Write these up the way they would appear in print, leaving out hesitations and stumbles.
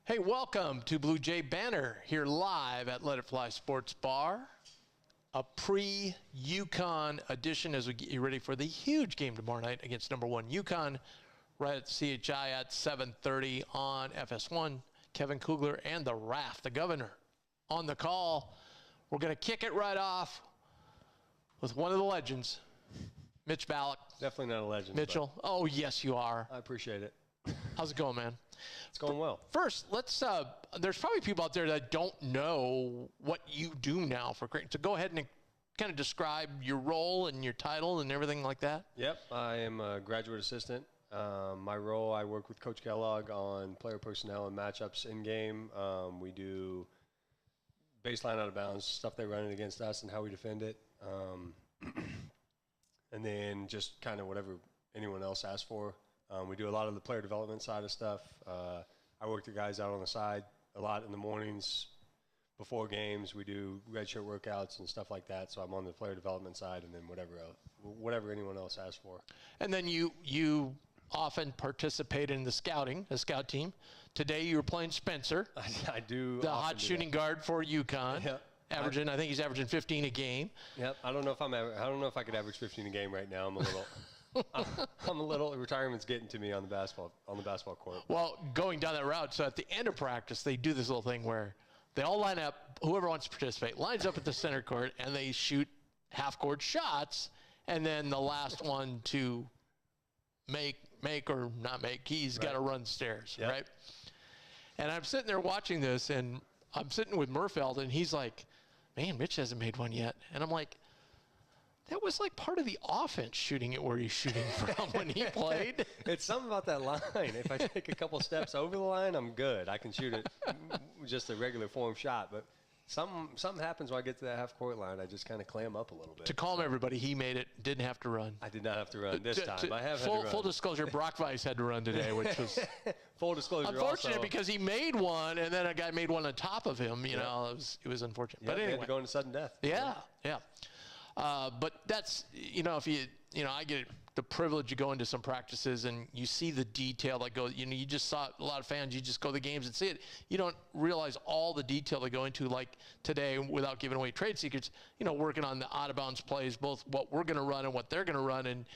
Hey, welcome to Bluejay Banter here live at Let It Fly Sports Bar. A pre-UConn edition as we get you ready for the huge game tomorrow night against number 1 UConn right at CHI at 7:30 on FS1. Kevin Kugler and the Raft, the governor, on the call. We're going to kick it right off with one of the legends, Mitch Ballack. Definitely not a legend. Mitchell. Oh, yes, you are. I appreciate it. How's it going, man? It's going well. First, let's. There's probably people out there that don't know what you do now for Creighton. So go ahead and kind of describe your role and your title and everything like that. Yep, I am a graduate assistant. My role, I work with Coach Kellogg on player personnel and matchups in game. We do baseline out of bounds, stuff they run it against us and how we defend it. And then just kind of whatever anyone else asks for. We do a lot of the player development side of stuff. I work the guys out on the side a lot in the mornings before games. We do redshirt workouts and stuff like that. So I'm on the player development side, and then whatever anyone else asks for. And then you often participate in the scout team. Today you were playing Spencer. I do. The hot shooting guard for UConn. Yep. I think he's averaging 15 a game. Yep. I don't know if I could average 15 a game right now. I'm a little. Retirement's getting to me on the basketball court. Well, going down that route, so at the end of practice, they do this little thing where they all line up. Whoever wants to participate lines up at the center court, and they shoot half-court shots. And then the last one to make or not make, he's got to run stairs, right? And I'm sitting there watching this, and I'm sitting with Murfeld, and he's like, "Man, Mitch hasn't made one yet." And I'm like, that was like part of the offense, shooting it where he's shooting from when he played. It's something about that line. If I take a couple steps over the line, I'm good. I can shoot it just a regular form shot. But something happens when I get to that half-court line. I just kind of clam up a little bit. To calm everybody, he made it, didn't have to run. I did not have to run this time. I have had to run. Full disclosure, Brock Weiss had to run today, which was full disclosure. Unfortunate because he made one, and then a guy made one on top of him. You know, it was unfortunate. But anyway, they had to go into sudden death. Yeah. But that's, I get the privilege of going to some practices and you see the detail that goes, you just saw a lot of fans, you just go to the games and see it. You don't realize all the detail they go into, like today, without giving away trade secrets, working on the out of bounds plays, both what we're going to run and what they're going to run. And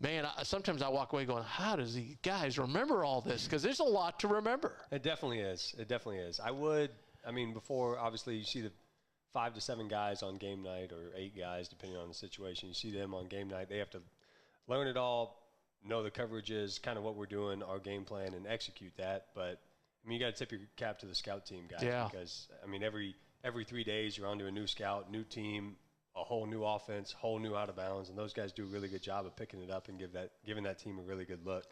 man, sometimes I walk away going, how does these guys remember all this? Because there's a lot to remember. It definitely is. Before, obviously, you see the 5 to 7 guys on game night, or 8 guys, depending on the situation. You see them on game night. They have to learn it all, know the coverages, kind of what we're doing, our game plan, and execute that. But, you got to tip your cap to the scout team guys. Yeah. Because, every 3 days you're onto a new scout, new team, a whole new offense, whole new out of bounds, and those guys do a really good job of picking it up and giving that team a really good look.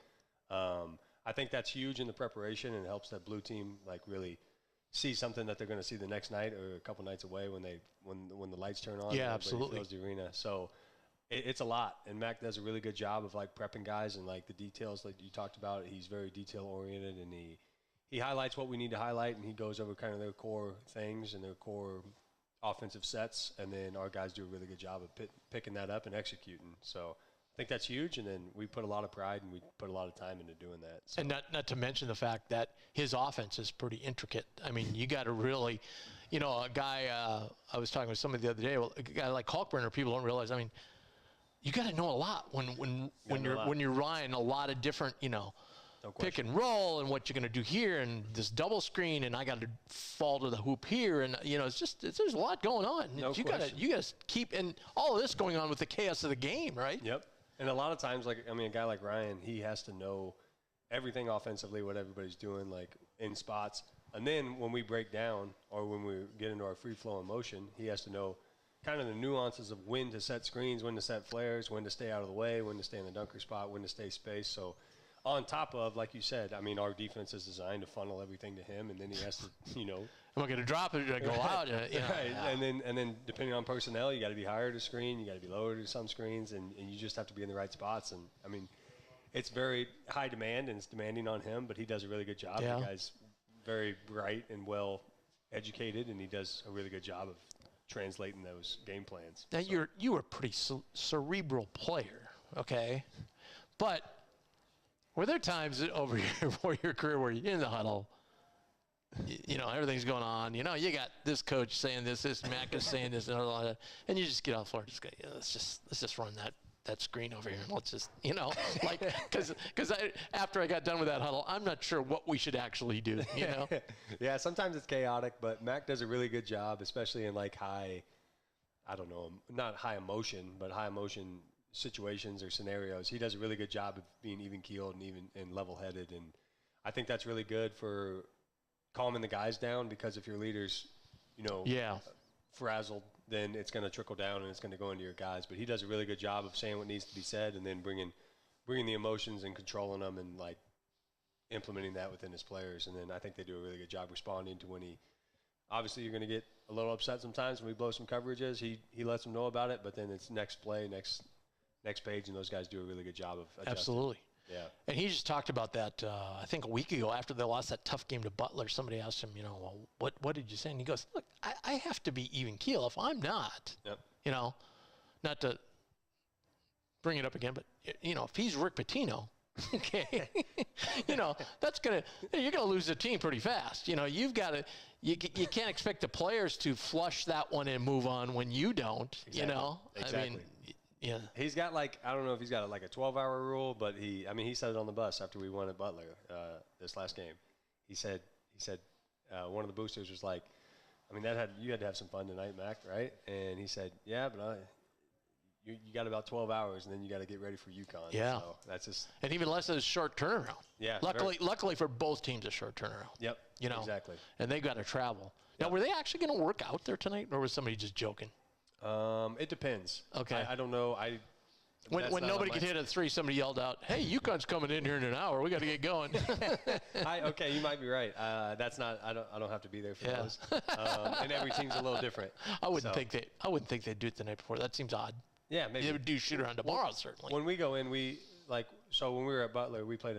I think that's huge in the preparation, and it helps that blue team, really – see something that they're going to see the next night or a couple nights away when the lights turn on. Yeah, absolutely. Fills the arena. So it's a lot, and Mac does a really good job of prepping guys and the details like you talked about. He's very detail oriented, and he highlights what we need to highlight, and he goes over kind of their core things and their core offensive sets, and then our guys do a really good job of picking that up and executing. So I think that's huge, and then we put a lot of pride and we put a lot of time into doing that. So. And not to mention the fact that his offense is pretty intricate. You got to really, a guy, I was talking with somebody the other day, a guy like Kalkbrenner, people don't realize, you got to know a lot when you're running a lot of different, pick and roll and what you're going to do here and this double screen and I got to fall to the hoop here and there's a lot going on. You got to keep, and all of this going on with the chaos of the game, right? Yep. And a lot of times, a guy like Ryan, he has to know everything offensively, what everybody's doing, in spots. And then when we break down or when we get into our free-flowing motion, he has to know kind of the nuances of when to set screens, when to set flares, when to stay out of the way, when to stay in the dunker spot, when to stay spaced. So on top of, like you said, our defense is designed to funnel everything to him, and then he has to, am I going to drop it or go out? Right. And then depending on personnel, you got to be higher to screen, you got to be lower to some screens, and you just have to be in the right spots. And it's very high demand, and it's demanding on him, but he does a really good job. Yeah. The guy's very bright and well educated, and he does a really good job of translating those game plans. Now you were a pretty cerebral player, okay, but were there times over your career where you're in the huddle you know, everything's going on. You know, you got this coach saying this Mac is saying this, and all that, and you just get off the floor. Just go, yeah, let's just run that screen over here, and let's just, you know, like, because after I got done with that huddle, I'm not sure what we should actually do. You know. Yeah, sometimes it's chaotic, but Mac does a really good job, especially in like not high emotion, but high emotion situations or scenarios. He does a really good job of being even keeled and level headed, and I think that's really good for calming the guys down, because if your leader's, you know, frazzled, then it's going to trickle down and it's going to go into your guys. But he does a really good job of saying what needs to be said, and then bringing the emotions and controlling them, and like implementing that within his players. And then I think they do a really good job responding to when he. Obviously, you're going to get a little upset sometimes when we blow some coverages. He lets them know about it, but then it's next play, next page, and those guys do a really good job of adjusting. Absolutely. Yeah. And he just talked about that, I think a week ago after they lost that tough game to Butler. Somebody asked him, you know, well, what did you say? And he goes, look, I have to be even keel. If I'm not, you know, not to bring it up again, but, you know, if he's Rick Pitino, okay, you know, you're going to lose the team pretty fast. You know, you can't expect the players to flush that one and move on when you don't, you know. Exactly. I mean, yeah. He's got I don't know if he's got like a 12-hour rule, but he said it on the bus after we won at Butler this last game. He said one of the boosters was like, I mean, you had to have some fun tonight, Mac, right? And he said, yeah, but you got about 12 hours, and then you got to get ready for UConn. Yeah. So that's just. And even less of a short turnaround. Yeah. Luckily for both teams, a short turnaround. Yep. You know. Exactly. And they got to travel. Now, were they actually going to work out there tonight, or was somebody just joking? It depends. Okay. I don't know. When nobody could hit a three, somebody yelled out, "Hey, UConn's coming in here in an hour. We got to get going." Okay, you might be right. That's not. I don't have to be there for those. And every team's a little different. I wouldn't think they'd do it the night before. That seems odd. Yeah, maybe they would do shoot around tomorrow, certainly. When we go in, so when we were at Butler, we played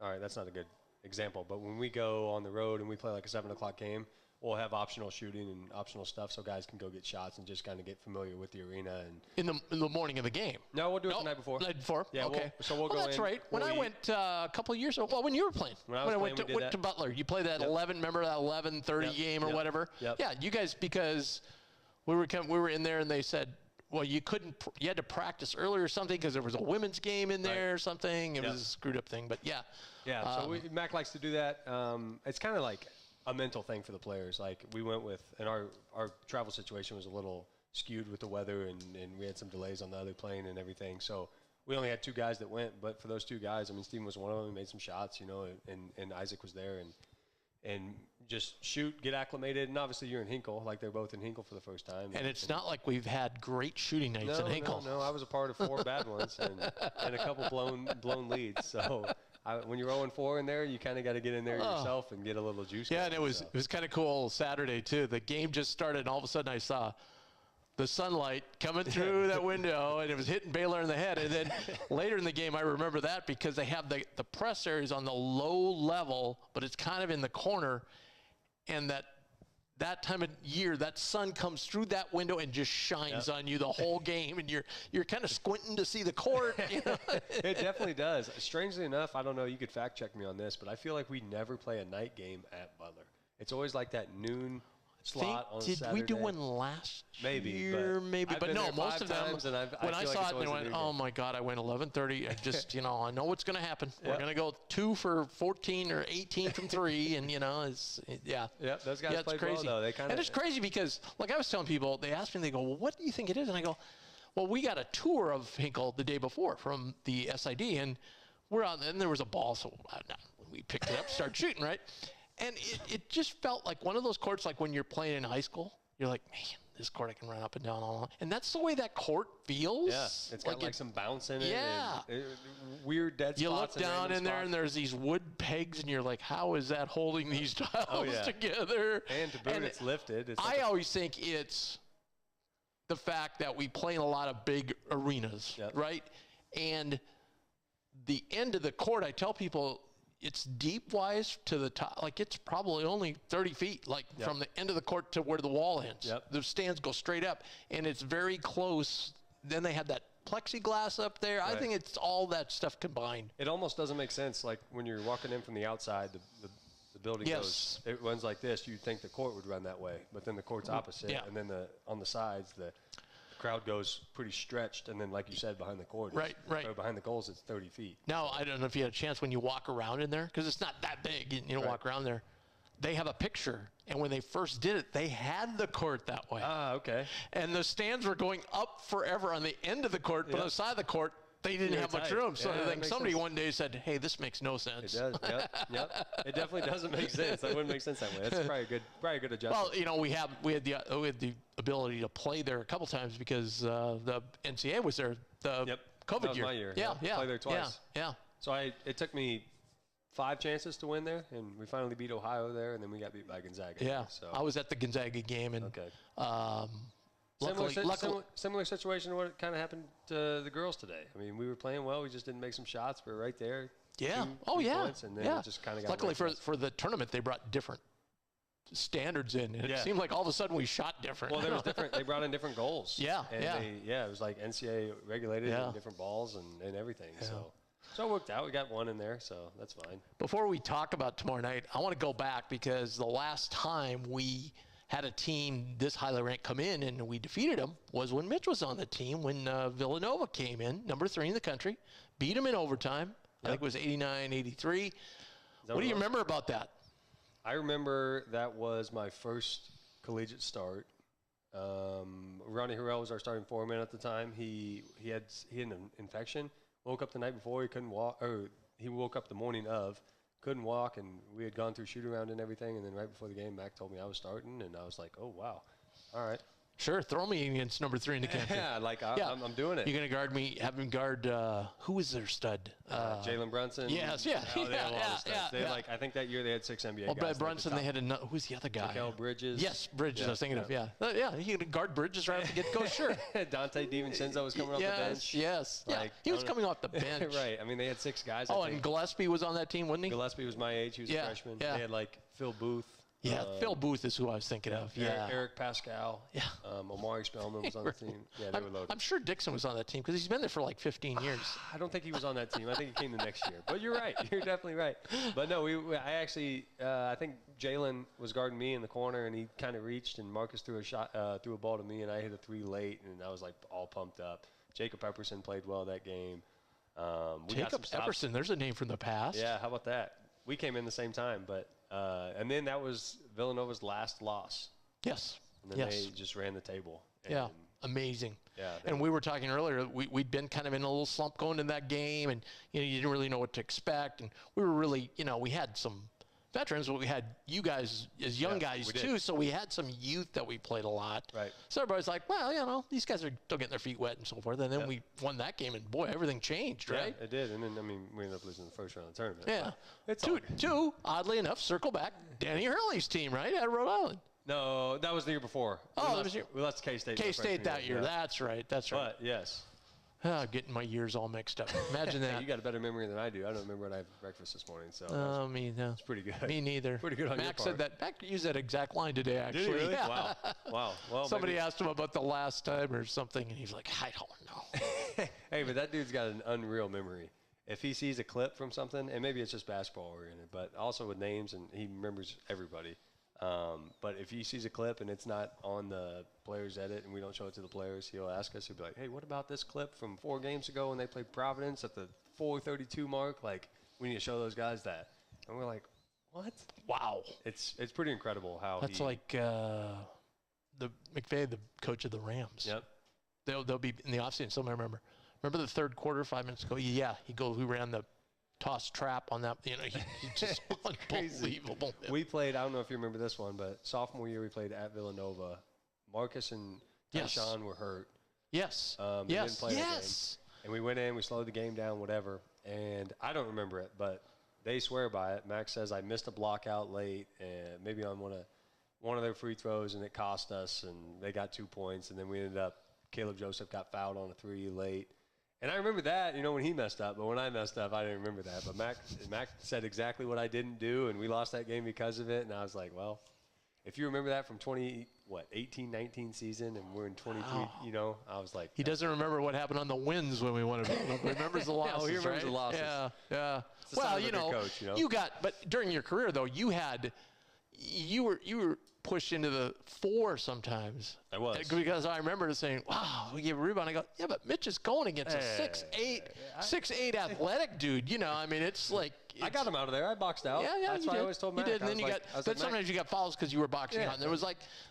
all right, that's not a good example, but when we go on the road and we play like a 7 o'clock game, we'll have optional shooting and optional stuff so guys can go get shots and just kind of get familiar with the arena. And in the morning of the game? No, we'll do it the night before. The night before? Yeah, okay. We'll go in. That's right. When I went a couple of years ago, when you were playing. When I went to Butler, you played that 11, remember that 11:30 game or whatever? Yep. Yeah, you guys, because we were in there and they said, well, you had to practice early or something because there was a women's game in there or something. It was a screwed up thing, but yeah. Yeah, so Mac likes to do that. It's kind of like a mental thing for the players. Like we went with, and our travel situation was a little skewed with the weather, and we had some delays on the other plane and everything. So we only had 2 guys that went, but for those 2 guys, I mean, Steven was one of them. He made some shots, you know, and Isaac was there, and just shoot, get acclimated, and obviously you're in Hinkle, like they're both in Hinkle for the first time. And it's not like we've had great shooting nights in Hinkle. No, I was a part of 4 bad ones and a couple blown leads. So when you're 0-4 in there, you kind of got to get in there yourself and get a little juice. Yeah, and it was kind of cool Saturday too. The game just started, and all of a sudden I saw the sunlight coming through that window, and it was hitting Baylor in the head. And then later in the game, I remember that because they have the press areas on the low level, but it's kind of in the corner, and that time of year, that sun comes through that window and just shines on you the whole game, and you're kind of squinting to see the court. You know? It definitely does. Strangely enough, I don't know, you could fact check me on this, but I feel like we never play a night game at Butler. It's always like that noon slot on Saturday. Did we do one last year? Maybe, but no, most of them. When I saw it, they went, "Oh my God!" I went 11:30. I just, I know what's going to happen. We're going to go 2 for 14 or 18 from 3, and Yeah, those guys play crazy. Well, though. And it's crazy because, like I was telling people, they asked me, they go, "Well, what do you think it is?" And I go, "Well, we got a tour of Hinkle the day before from the SID, and we're on. And there was a ball, so we picked it up, started shooting, right." And it just felt like one of those courts, like when you're playing in high school, you're like, man, this court I can run up and down all along. And that's the way that court feels. Yeah, it's got like some bounce in it. Yeah. And weird dead spots. You look down in there, and there's these wood pegs, and you're like, how is that holding these tiles together? And to boot, it's lifted. I always think it's the fact that we play in a lot of big arenas, right? And the end of the court, I tell people, it's deep-wise to the top. Like, it's probably only 30 feet, like, from the end of the court to where the wall ends. The stands go straight up, and it's very close. Then they have that plexiglass up there. I think it's all that stuff combined. It almost doesn't make sense. Like, when you're walking in from the outside, the building goes, it runs like this, you'd think the court would run that way, but then the court's opposite, and then on the sides, the crowd goes pretty stretched, and then like you said, behind the court, right. So behind the goals, it's 30 feet. Now, I don't know if you had a chance when you walk around in there, because it's not that big, you don't walk around there. They have a picture, and when they first did it, they had the court that way. Ah, okay. And the stands were going up forever on the end of the court, but on the side of the court, they didn't have much room. So I think somebody one day said, hey, this makes no sense. It does, yep. It definitely doesn't make sense. That wouldn't make sense that way. That's probably a good adjustment. Well, you know, we had the ability to play there a couple times because the NCAA was there the COVID that was year. my year. Yeah. Played there twice. Yeah. So it took me 5 chances to win there, and we finally beat Ohio there, and then we got beat by Gonzaga. Yeah, so I was at the Gonzaga game, and similar situation to what kind of happened to the girls today. I mean, we were playing well, we just didn't make some shots. We were right there. Yeah. Two points, and then it just kind of got. Luckily for the tournament, they brought different standards in, and it seemed like all of a sudden we shot different. Well, there was different. They brought in different goals. Yeah. It was like NCAA regulated and different balls and everything. Yeah. So it worked out. We got one in there, so that's fine. Before we talk about tomorrow night, I want to go back because the last time we had a team this highly ranked come in and we defeated them was when Mitch was on the team, when Villanova came in, number 3 in the country, beat them in overtime. I think it was 89-83. What do you remember about that? I remember that was my first collegiate start. Ronnie Harrell was our starting foreman at the time. He had an infection. Woke up the night before, he couldn't walk, or he woke up the morning of, couldn't walk, and we had gone through shoot around and everything, and then right before the game, Mac told me I was starting, and I was like, oh, wow, all right. Sure, throw me against number 3 in the country. I'm doing it. You're going to guard me, have him guard, who was their stud? Jalen Brunson. Yes, they had a lot of studs. I think that year they had 6 NBA guys. Brad Brunson, they had who's the other guy? Mikal Bridges. Yes, Bridges, I was thinking of, he could guard Bridges right off the get-go, sure. Dante DiVincenzo was coming off the bench. Yes, he was coming off the bench. Right, I mean, they had 6 guys. And Gillespie was on that team, wasn't he? Gillespie was my age, he was a freshman. Yeah. They had, Phil Booth. Yeah, Phil Booth is who I was thinking of. Yeah, Eric Pascal. Yeah, Omari Spellman was on the team. Yeah, they were loaded. I'm sure Dixon was on that team because he's been there for like 15 years. I don't think he was on that team. I think he came the next year. But you're right. You're definitely right. But no, I think Jalen was guarding me in the corner, and he kind of reached, and Marcus threw a ball to me, and I hit a 3 late, and I was like all pumped up. Jacob Epperson played well that game. Jacob Epperson, there's a name from the past. Yeah, how about that? We came in the same time, but and then that was Villanova's last loss. Yes. And then they just ran the table. Yeah, amazing. Yeah. And we were talking earlier, we'd been kind of in a little slump going into that game, and you didn't really know what to expect. And we were really, we had some veterans, but we had you guys as young guys too, so we had some youth that we played a lot. Right. So everybody's like, well, these guys are still getting their feet wet and so forth. And then we won that game, and boy, everything changed, right? Yeah, it did. And then, we ended up losing the first round of the tournament. Yeah. It's two, oddly enough, circle back, Danny Hurley's team, right, at Rhode Island. No, that was the year before. We lost K-State. K-State that year. Yeah. That's right. But, yes. Getting my years all mixed up. Imagine that. You got a better memory than I do. I don't remember what I had for breakfast this morning. So it's pretty good. Me neither. Pretty good on your Mac part. said that. Mac used that exact line today, actually. Did he really? Yeah. Wow. Well, somebody asked him about the last time or something, and he's like, I don't know. Hey, but that dude's got an unreal memory. If he sees a clip from something, and maybe it's just basketball oriented, but also with names, and he remembers everybody. But if he sees a clip and it's not on the player's edit and we don't show it to the players, he'll ask us, he'll be like, hey, what about this clip from 4 games ago when they played Providence at the 4:32 mark? Like, we need to show those guys that. And we're like, what? Wow. It's pretty incredible how That's like the McVay, the coach of the Rams. Yep. They'll be in the offseason. Somebody remember the third quarter 5 minutes ago? Yeah, we ran the toss trap on that. He's just unbelievable. We played, I don't know if you remember this one, but sophomore year we played at Villanova. Marcus and Tyshawn were hurt. Yes. They didn't play that game. And we went in, we slowed the game down, whatever. And I don't remember it, but they swear by it. Max says I missed a block out late, and maybe on one of their free throws, and it cost us, and they got 2 points. And then we ended up, Caleb Joseph got fouled on a 3 late. And I remember that, when he messed up. But when I messed up, I didn't remember that. But Mac said exactly what I didn't do, and we lost that game because of it. And I was like, well, if you remember that from 18, 19 season, and we're in 23, you know, I was like. He doesn't remember what happened on the wins when we won it. He remembers the losses, he remembers right? the losses. Yeah. Well, you know, coach, you got, but during your career though, you were pushed into the 4 sometimes. I was. Because I remember saying, wow, we gave a rebound. I go, yeah, but Mitch is going against a 6'8" athletic dude. You know, I mean, it's like. I got him out of there. I boxed out. Yeah, that's why I always told Mac. You did, and then sometimes you got fouls because you were boxing Yeah. out. And there was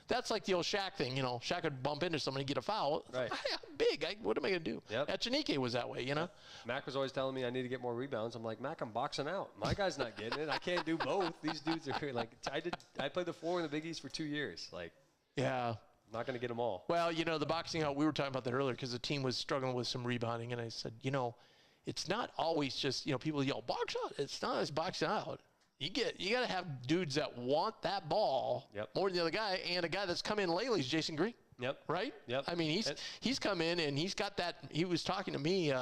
that's like the old Shaq thing, you know. Shaq would bump into somebody and get a foul. Right. I'm big. What am I going to do? Yep. Echenike was that way, you know. Mac was always telling me I need to get more rebounds. I'm like, Mac, I'm boxing out. My guy's not getting it. I can't do both. These dudes are like, I played the 4 in the Big East for 2 years. Like, yeah. I'm not going to get them all. Well, you know, the boxing out, we were talking about that earlier because the team was struggling with some rebounding. And I said, you know, it's not always just, you know, people yell, box out. It's not as boxing out. You got to have dudes that want that ball more than the other guy. And a guy that's come in lately is Jason Green. Yep. Right? Yep. I mean, he's come in and he's got that. He was talking to me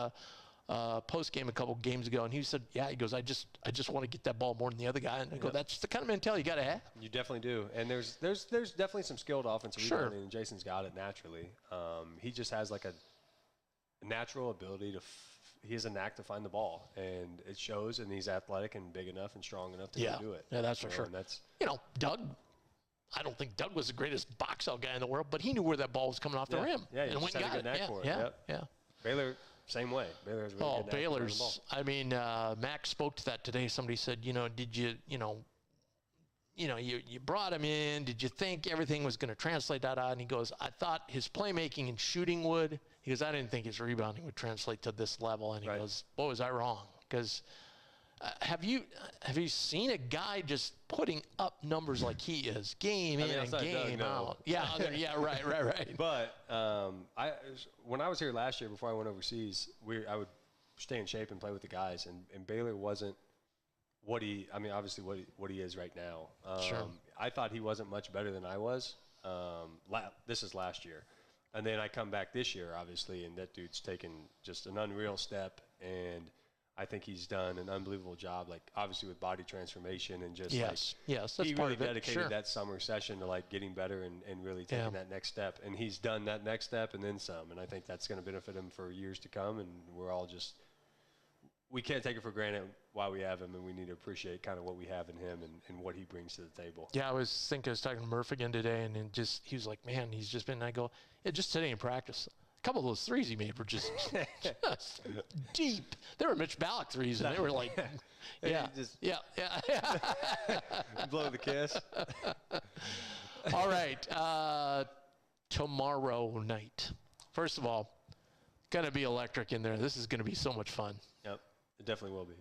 post game a couple games ago, and he said, "Yeah, he goes, I just want to get that ball more than the other guy." And I go, "That's the kind of mentality you got to have." You definitely do. And there's definitely some skilled offensive rebounding, and Jason's got it naturally. He just has like a natural ability to. He has a knack to find the ball, and it shows. And he's athletic and big enough and strong enough to do it. Yeah, that's for sure. And that's, you know, Doug. I don't think Doug was the greatest box out guy in the world, but he knew where that ball was coming off the rim. Yeah, and went and got a good knack for it. Yeah. Baylor, same way. Baylor has really good knack for finding the ball. I mean, Max spoke to that today. Somebody said, you know, did you brought him in. Did you think everything was going to translate that out? And he goes, I thought his playmaking and shooting would. He goes, I didn't think his rebounding would translate to this level. And he goes, boy, was I wrong. Because have you seen a guy just putting up numbers like he is, game in and game out? Yeah, right. But when I was here last year, before I went overseas, I would stay in shape and play with the guys, and Baylor wasn't obviously what he is right now. Sure. I thought he wasn't much better than I was. This is last year. And then I come back this year, obviously, and that dude's taken just an unreal step, and I think he's done an unbelievable job, like obviously with body transformation and just that's he part really of it. dedicated that summer session to like getting better and really taking that next step. And he's done that next step and then some, and I think that's going to benefit him for years to come. And we're all we can't take it for granted while we have him, and we need to appreciate kind of what we have in him and what he brings to the table. Yeah, I was talking to Murph again today, and he was like, man, he's just been, I go, yeah, just today in practice. A couple of those threes he made were just deep. They were Mitch Ballack threes, and they were like, yeah. Blow the kiss. All right, tomorrow night. First of all, going to be electric in there. This is going to be so much fun. Yep, it definitely will be.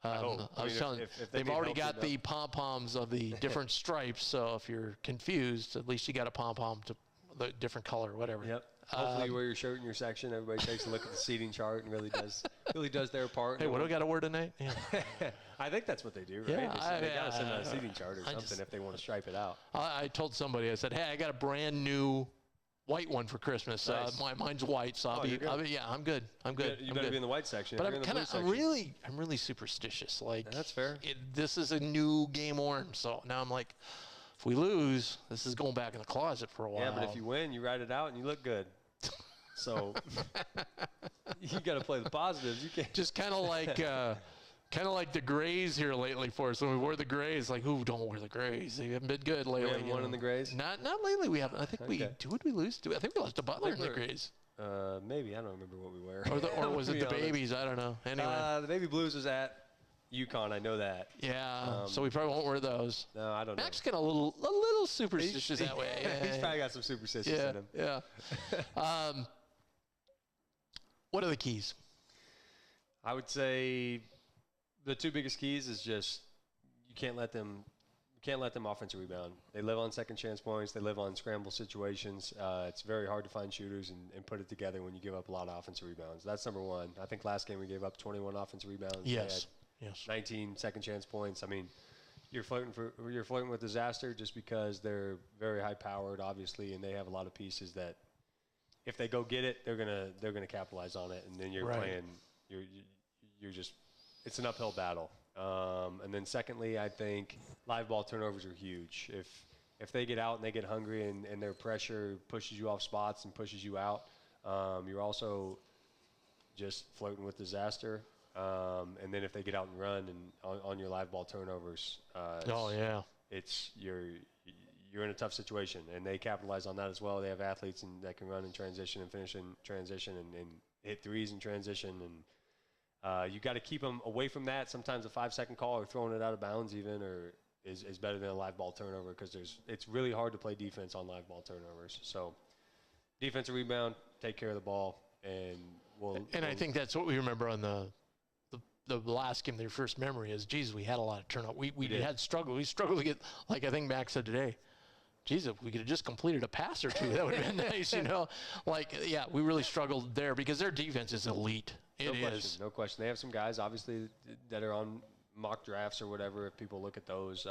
I was telling they've already got the pom-poms of the different stripes, so if you're confused, at least you got a pom-pom to the different color, whatever. Yep. Hopefully you wear your shirt in your section. Everybody takes a look at the seating chart and really does their part. Hey, what do we got to wear tonight? Yeah. I think that's what they do, right? Yeah, they got to send out a seating chart or something if they want to stripe it out. I told somebody, I said, hey, I got a brand new white one for Christmas. Nice. Mine's white, so I'm good. I'm good. You better be in the white section. But I'm really superstitious. Like, that's fair. This is a new game orange, so now I'm like, if we lose, this is going back in the closet for a while. Yeah, but if you win, you ride it out and you look good. So you got to play the positives. You can't just kind of like the grays here lately for us. When we wore the grays, like, ooh, don't wear the grays. They haven't been good lately. We haven't won in the grays? Not lately. We haven't. I think did we lose? I think we lost to Butler in the grays. Maybe. I don't remember what we were. Or was it the babies? I don't know. Anyway. The Baby Blues was at UConn. I know that. Yeah. So we probably won't wear those. No, I don't know. Mac's getting a little superstitious that way. He's probably got some superstitions in him. Yeah. What are the keys? I would say the two biggest keys is just you can't let them offensive rebound. They live on second chance points. They live on scramble situations. It's very hard to find shooters and put it together when you give up a lot of offensive rebounds. That's number one. I think last game we gave up 21 offensive rebounds. Yes. 19 second chance points. I mean, you're flirting with disaster just because they're very high powered, obviously, and they have a lot of pieces that if they go get it, they're gonna capitalize on it, and then you're playing. You're just it's an uphill battle. And then secondly, I think live ball turnovers are huge. if they get out and they get hungry and their pressure pushes you off spots and pushes you out, you're also just flirting with disaster. And then if they get out and run and on your live ball turnovers, you're in a tough situation, and they capitalize on that as well. They have athletes that can run in transition and finish in transition and hit threes in transition, and you got to keep them away from that. Sometimes a 5-second call or throwing it out of bounds even is better than a live ball turnover, because it's really hard to play defense on live ball turnovers. So defensive rebound, take care of the ball, and I think that's what we remember on the last game. Their first memory is, geez, we had a lot of turnover. We had struggled. We struggled to get, like I think Max said today, geez, if we could have just completed a pass or two, that would have been nice, you know. Like, yeah, we really struggled there because their defense is elite. It is. No question. They have some guys, obviously, that are on mock drafts or whatever, if people look at those.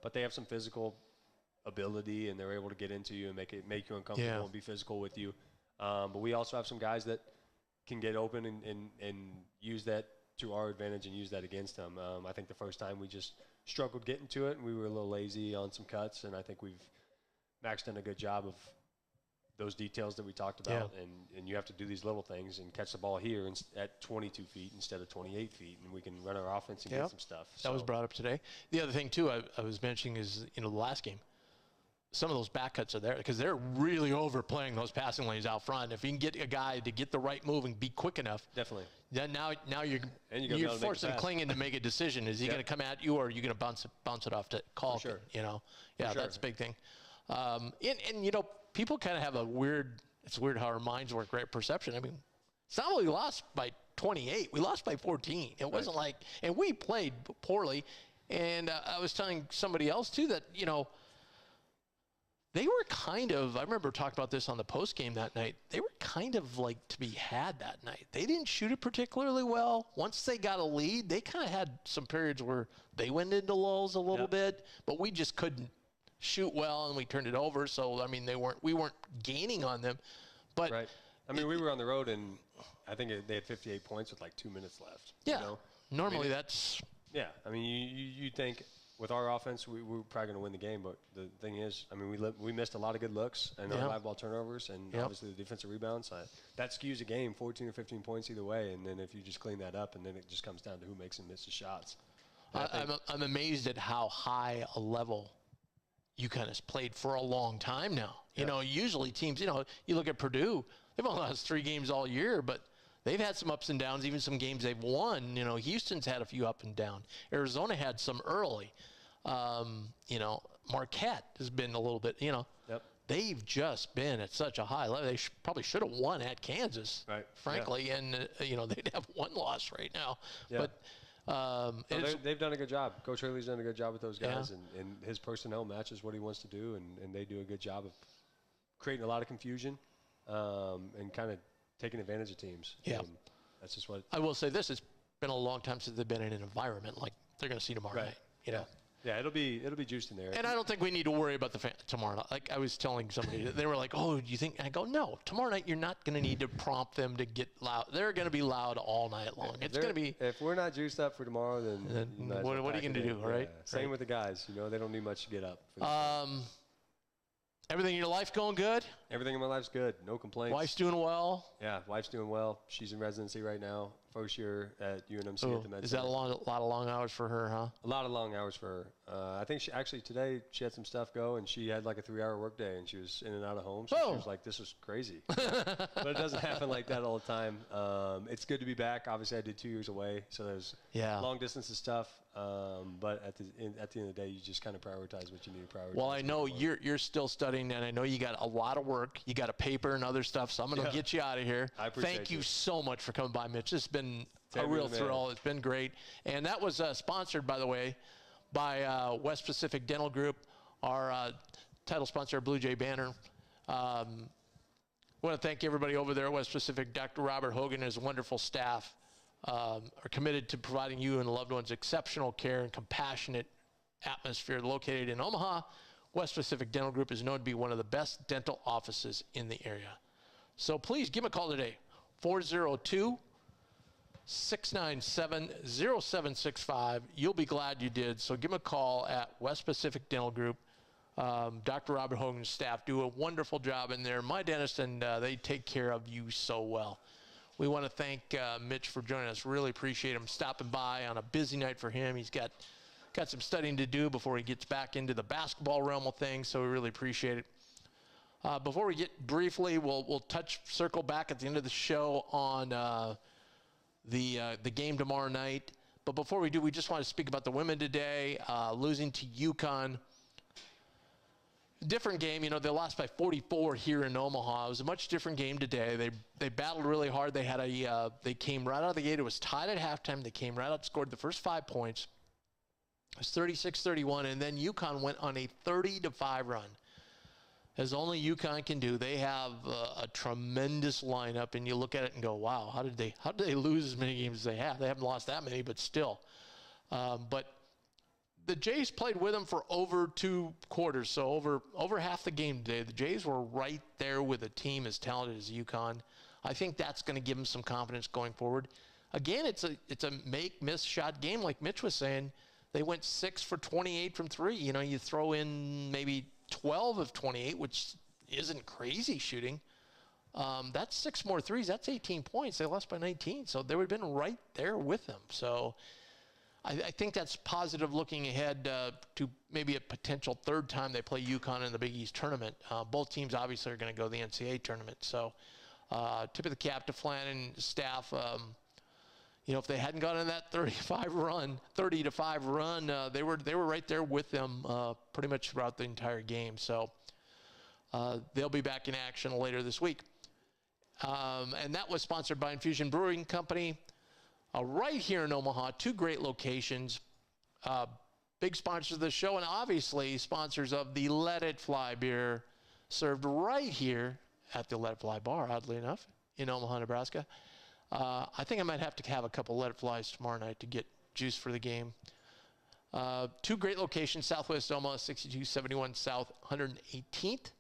But they have some physical ability, and they're able to get into you and make you uncomfortable and be physical with you. But we also have some guys that can get open and use that to our advantage and use that against them. I think the first time we just struggled getting to it, and we were a little lazy on some cuts, and I think Max done a good job of those details that we talked about, and you have to do these little things and catch the ball here at 22 feet instead of 28 feet, and we can run our offense and get some stuff. That was brought up today. The other thing, too, I was mentioning is, the last game, some of those back cuts are there because they're really overplaying those passing lanes out front. If you can get a guy to get the right move and be quick enough, definitely. Then now you're forcing Klingon to make a decision. Is he going to come at you, or are you going to bounce it off to Kalkin? Sure. You know, that's a big thing. And people kind of have it's weird how our minds work, right? Perception. I mean, it's not only we lost by 28, we lost by 14. It wasn't like, and we played poorly. And I was telling somebody else too that, they were kind of, I remember talking about this on the post game that night. They were kind of like to be had that night. They didn't shoot it particularly well. Once they got a lead, they kind of had some periods where they went into lulls a little bit, but we just couldn't shoot well, and we turned it over. So, I mean, we weren't gaining on them. But right. I mean, we were on the road, and I think they had 58 points with like 2 minutes left. Yeah. Normally that's. Yeah. I mean, you think with our offense, we're probably going to win the game. But the thing is, I mean, we missed a lot of good looks and our live ball turnovers, and obviously the defensive rebounds. That skews a game, 14 or 15 points either way. And then if you just clean that up, and then it just comes down to who makes and misses shots. I'm amazed at how high a level UConn has played for a long time now. Usually teams, you look at Purdue, they've only lost 3 games all year, but they've had some ups and downs, even some games they've won. Houston's had a few up and down. Arizona had some early. Marquette has been a little bit, they've just been at such a high level. They probably should have won at Kansas, right? Frankly, and, they'd have one loss right now. Yeah. But they've done a good job. Coach Hurley's done a good job with those guys, and his personnel matches what he wants to do, and they do a good job of creating a lot of confusion and kind of taking advantage of teams. Yeah. And that's just what I will say. This has been a long time since they've been in an environment like they're going to see tomorrow night. Yeah, it'll be juiced in there. And I don't think we need to worry about the tomorrow night. Like I was telling somebody, they were like, "Oh, do you think?" I go, "No, tomorrow night you're not going to need to prompt them to get loud. They're going to be loud all night long. It's going to be." If we're not juiced up for tomorrow, then what are you going to do, right? Same with the guys. They don't need much to get up. Everything in your life going good? Everything in my life's good. No complaints. Wife's doing well? Yeah, wife's doing well. She's in residency right now. First year at UNMC at the Med. Is that a lot of long hours for her, huh? A lot of long hours for her. I think today she had some stuff go, and she had like a 3-hour workday, and she was in and out of home. So she was like, "This is crazy," but it doesn't happen like that all the time. It's good to be back. Obviously, I did 2 years away, so there's long distance is tough. But at the end of the day, you just kind of prioritize what you need to prioritize. Well, I know you're still studying, and I know you got a lot of work. You got a paper and other stuff, so I'm going to get you out of here. I appreciate Thank you so much for coming by, Mitch. This has been a real thrill. It's been great. And that was sponsored, by the way, by West Pacific Dental Group, our title sponsor, Bluejay Banter. I want to thank everybody over there at West Pacific. Dr. Robert Hogan and his wonderful staff are committed to providing you and loved ones exceptional care and compassionate atmosphere. Located in Omaha, West Pacific Dental Group is known to be one of the best dental offices in the area. So please give them a call today, 402-697-0765. You'll be glad you did. So give them a call at West Pacific Dental Group. Dr. Robert Hogan's staff do a wonderful job in there. My dentist, and they take care of you so well. We want to thank Mitch for joining us. Really appreciate him stopping by on a busy night for him. He's got some studying to do before he gets back into the basketball realm of things, so we really appreciate it. Before we get briefly, we'll circle back at the end of the show on the game tomorrow night. But before we do, we just want to speak about the women today, losing to UConn. Different game, you know, they lost by 44 here in Omaha. It was a much different game today. They battled really hard. They had they came right out of the gate. It was tied at halftime. They came right out, scored the first 5 points. It was 36-31, and then UConn went on a 30-5 run, as only UConn can do. They have a tremendous lineup, and you look at it and go, wow, how did they lose as many games as they have? They haven't lost that many, but still. But the Jays played with them for over 2 quarters, so over half the game today. The Jays were right there with a team as talented as UConn. I think that's going to give them some confidence going forward. Again, it's a make-miss shot game, like Mitch was saying. They went 6 for 28 from 3. You know, you throw in maybe 12 of 28, which isn't crazy shooting. That's 6 more threes. That's 18 points. They lost by 19, so they would have been right there with them. So I think that's positive looking ahead to maybe a potential third time they play UConn in the Big East tournament. Both teams obviously are going to go to the NCAA tournament. So tip of the cap to Flannan staff. You know, if they hadn't gone on that 30-5 run, they were right there with them pretty much throughout the entire game. So they'll be back in action later this week. And that was sponsored by Infusion Brewing Company. Right here in Omaha, 2 great locations, big sponsors of the show, and obviously sponsors of the Let It Fly beer, served right here at the Let It Fly bar, oddly enough, in Omaha, Nebraska. I think I might have to have a couple Let It Flies tomorrow night to get juice for the game. 2 great locations, Southwest Omaha, 6271 South 118th.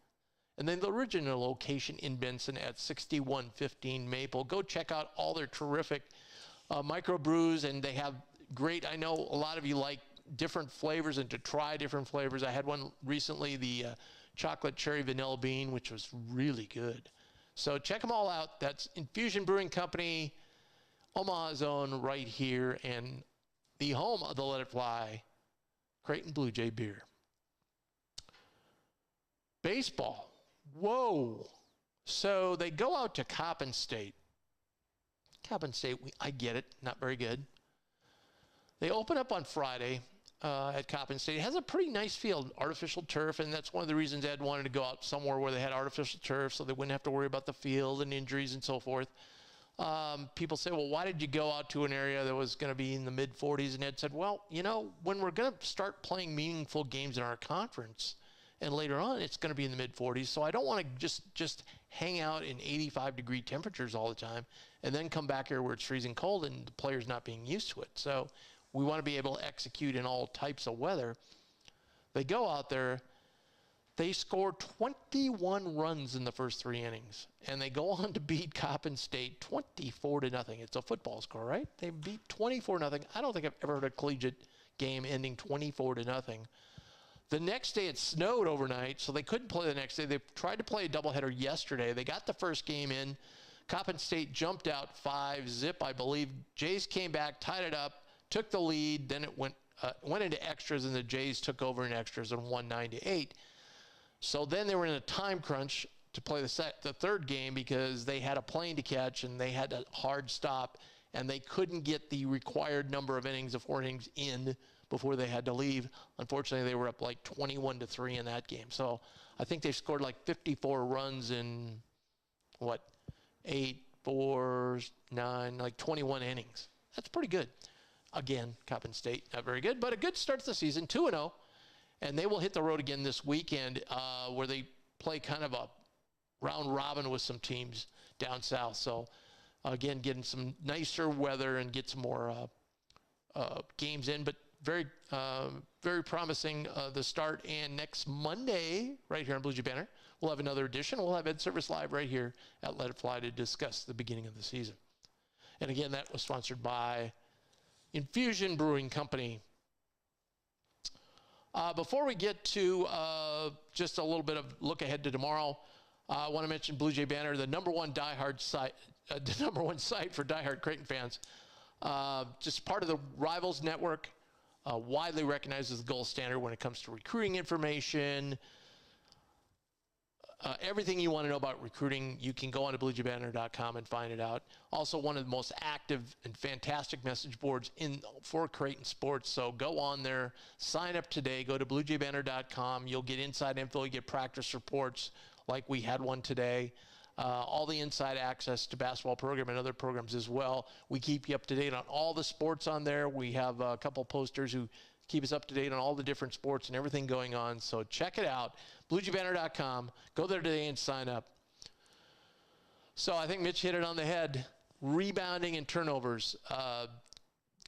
And then the original location in Benson at 6115 Maple. Go check out all their terrific microbrews, and they have great, I know a lot of you like different flavors and to try different flavors. I had one recently, the chocolate cherry vanilla bean, which was really good. So check them all out. That's Infusion Brewing Company, Omaha's own, right here, and the home of the Let It Fly, Creighton Bluejay beer. Baseball. Whoa. So they go out to Coppin State. Coppin State, I get it, not very good. They open up on Friday at Coppin State. It has a pretty nice field, artificial turf, and that's one of the reasons Ed wanted to go out somewhere where they had artificial turf so they wouldn't have to worry about the field and injuries and so forth. People say, well, why did you go out to an area that was going to be in the mid-40s? And Ed said, well, you know, when we're going to start playing meaningful games in our conference, and later on it's going to be in the mid-40s, so I don't want to just hang out in 85-degree temperatures all the time and then come back here where it's freezing cold and the players not being used to it. So we want to be able to execute in all types of weather. They go out there. They score 21 runs in the first 3 innings, and they go on to beat Coppin State 24-0. It's a football score, right? They beat 24-0. I don't think I've ever heard a collegiate game ending 24-0. The next day it snowed overnight, so they couldn't play the next day. They tried to play a doubleheader yesterday. They got the first game in. Coppin State jumped out 5-0, I believe. Jays came back, tied it up, took the lead. Then it went into extras, and the Jays took over in extras and won 9-8. So then they were in a time crunch to play the third game because they had a plane to catch and they had a hard stop, and they couldn't get the required number of innings of 4 innings in before they had to leave. Unfortunately, they were up like 21-3 in that game. So I think they scored like 54 runs in, 8, 4, 9, like 21 innings. That's pretty good. Again, Coppin State, not very good, but a good start to the season, 2-0. And they will hit the road again this weekend where they play kind of a round robin with some teams down south. So, again, getting some nicer weather and get some more games in. But very, very promising the start. And next Monday, right here on Bluejay Banter, we'll have another edition. We'll have Ed Service Live right here at Let It Fly to discuss the beginning of the season. And again, that was sponsored by Infusion Brewing Company. Before we get to just a little bit of look ahead to tomorrow, I want to mention Bluejay Banter, the number one diehard site, the number one site for diehard Creighton fans. Just part of the Rivals Network, widely recognized as the gold standard when it comes to recruiting information. Everything you want to know about recruiting, you can go on to bluejaybanter.com and find it out. Also, one of the most active and fantastic message boards for Creighton sports. So go on there, sign up today, go to bluejaybanter.com. You'll get inside info, you get practice reports like we had one today. All the inside access to basketball program and other programs as well. We keep you up to date on all the sports on there. We have a couple posters who keep us up to date on all the different sports and everything going on. So check it out, bluejaybanter.com. Go there today and sign up. So I think Mitch hit it on the head. Rebounding and turnovers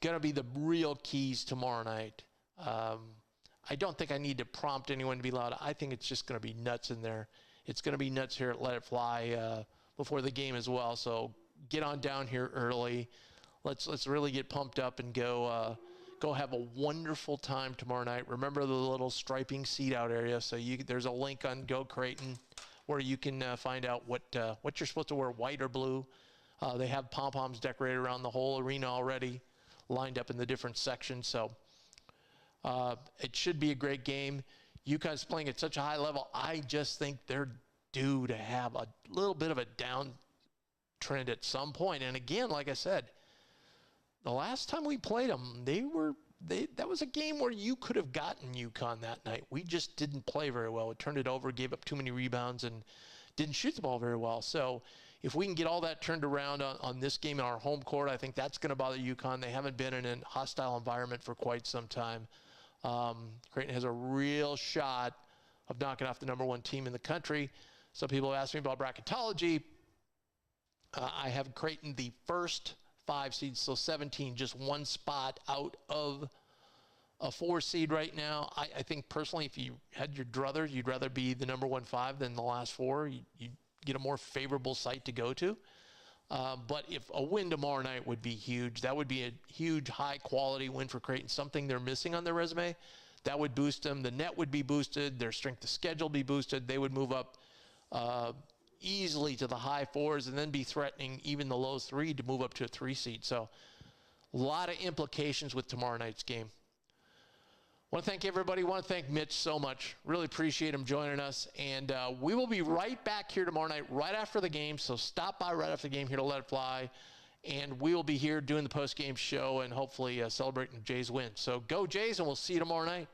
going to be the real keys tomorrow night. I don't think I need to prompt anyone to be loud. I think it's just going to be nuts in there. It's going to be nuts here at Let It Fly before the game as well. So get on down here early. Let's really get pumped up and go have a wonderful time tomorrow night. Remember the little striping seat out area. So there's a link on Go Creighton where you can find out what you're supposed to wear, white or blue. They have pom-poms decorated around the whole arena already, lined up in the different sections. So it should be a great game. UConn's playing at such a high level. I just think they're due to have a little bit of a downtrend at some point. And again, like I said, the last time we played them, that was a game where you could have gotten UConn that night. We just didn't play very well. We turned it over, gave up too many rebounds, and didn't shoot the ball very well. So if we can get all that turned around on this game in our home court, I think that's going to bother UConn. They haven't been in a hostile environment for quite some time. Creighton has a real shot of knocking off the number one team in the country. Some people ask me about bracketology. I have Creighton the first 5 seeds, so 17, just one spot out of a 4 seed right now. I think personally, if you had your druthers, you'd rather be the number 1-5 than the last 4. You'd get a more favorable site to go to. But if a win tomorrow night would be huge, that would be a huge high-quality win for Creighton, something they're missing on their resume. That would boost them. The net would be boosted. Their strength of schedule would be boosted. They would move up easily to the high 4s and then be threatening even the low 3 to move up to a 3 seed. So a lot of implications with tomorrow night's game. I want to thank everybody. I want to thank Mitch so much. Really appreciate him joining us. And we will be right back here tomorrow night, right after the game. So stop by right after the game here to Let It Fly. And we will be here doing the post-game show and hopefully celebrating Jays win. So go Jays, and we'll see you tomorrow night.